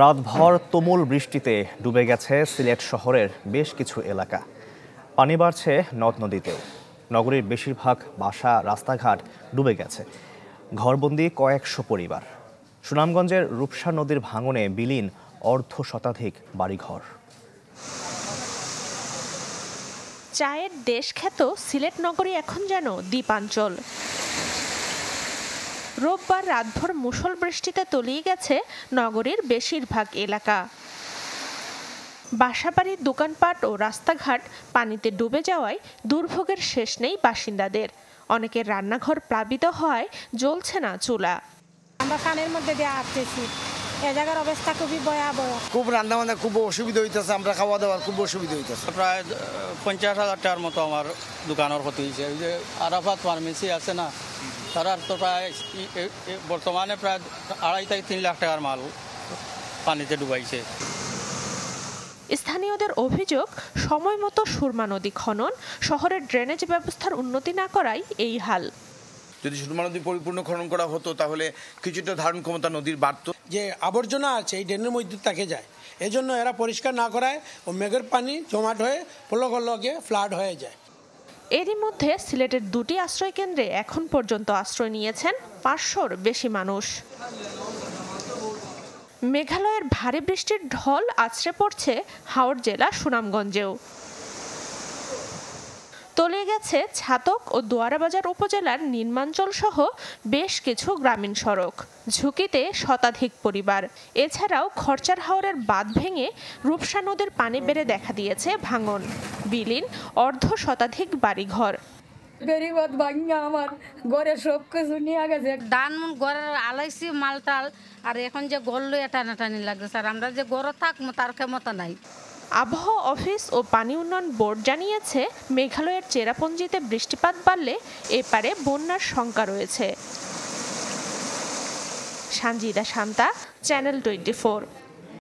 রাতভর তুমুল বৃষ্টিতে ডুবে গেছে সিলেট শহরের বেশ কিছু এলাকা। পানি বাড়ছে নদ নদীতেও। নগরীর বেশিরভাগ বাসা রাস্তাঘাট ডুবে গেছে। ঘরবন্দি কয়েকশো পরিবার। সুনামগঞ্জের রূপসা নদীর ভাঙনে বিলীন অর্ধশতাধিক বাড়িঘর। চায়ের দেশ খ্যাত সিলেট নগরী এখন যেন দ্বীপাঞ্চল। রোববার রাতভর মুষল বৃষ্টিতে তলিয়ে গেছে নগরীর বেশিরভাগ এলাকা। বাসাবাড়ির দোকানপাট ও রাস্তাঘাট পানিতে ডুবে যাওয়ায় দুর্ভোগের শেষ নেই বাসিন্দাদের। অনেকের রান্নাঘর প্লাবিত হওয়ায় জ্বলছে না চুলা। আমরা পানির মধ্যে দিয়ে আসতেছি, এ জায়গার অবস্থা খুবই ভয়াবহ। খুব রান্না বান্না খুব অসুবিধা হইতেছে, আমরা খাওয়া দাওয়ার খুব অসুবিধা হইতেছে। প্রায় 50,000 টাকার মতো আমার দোকানের ক্ষতি হয়েছে। ওই যে আরাফাত ফার্মেসি আছে না, তার তো প্রায় বর্তমানে প্রায় 2.5 থেকে 3 লাখ টাকার মাল পানিতে ডুবাইছে। স্থানীয়দের অভিযোগ, সময় মতো সুরমা নদী খনন, শহরের ড্রেনেজ ব্যবস্থার উন্নতি না করায় এই হাল। যদি সুরমা নদী পরিপূর্ণ খনন করা হতো তাহলে কিছুটা ধারণ ক্ষমতা নদীর বাড়তো। যে আবর্জনা আছে এই ড্রেনের মধ্যে থেকে যায়, এজন্য এরা পরিষ্কার না করায় ও মেঘের পানি জমাট হয়ে পলকে ফ্লাড হয়ে যায়। এরই মধ্যে সিলেটের 2টি আশ্রয় কেন্দ্রে এখন পর্যন্ত আশ্রয় নিয়েছেন 500-র বেশি মানুষ। মেঘালয়ের ভারী বৃষ্টির ঢল আছড়ে পড়ছে হাওড় জেলা সুনামগঞ্জেও। তলিয়ে গেছে ছাতক ও দোয়ারাবাজার উপজেলার নিম্নাঞ্চল সহ বেশ কিছু গ্রামীণ সড়ক। ঝুঁকিতে শতাধিক পরিবার। এছাড়াও খরচার হাওরের বাঁধ ভেঙে রূপসা নদীর পানি বেড়ে দেখা দিয়েছে ভাঙন। বিলীন অর্ধশতাধিক বাড়িঘর। গরিবত ভাঙা আমার ঘরে সব কিছু নিয়ে গেছে। ধান ঘরের আলাইছি মালটাল, আর এখন যে গল্লো টানাটানি লাগছে স্যার, আমরা যে গড়ে থাকবো তার ক্ষমতা নাই। আবহাওয়া অফিস ও পানি উন্নয়ন বোর্ড জানিয়েছে, মেঘালয়ের চেরাপুঞ্জিতে বৃষ্টিপাত বাড়লে এপারে বন্যার শঙ্কা রয়েছে। সানজিদা শান্তা, চ্যানেল 24।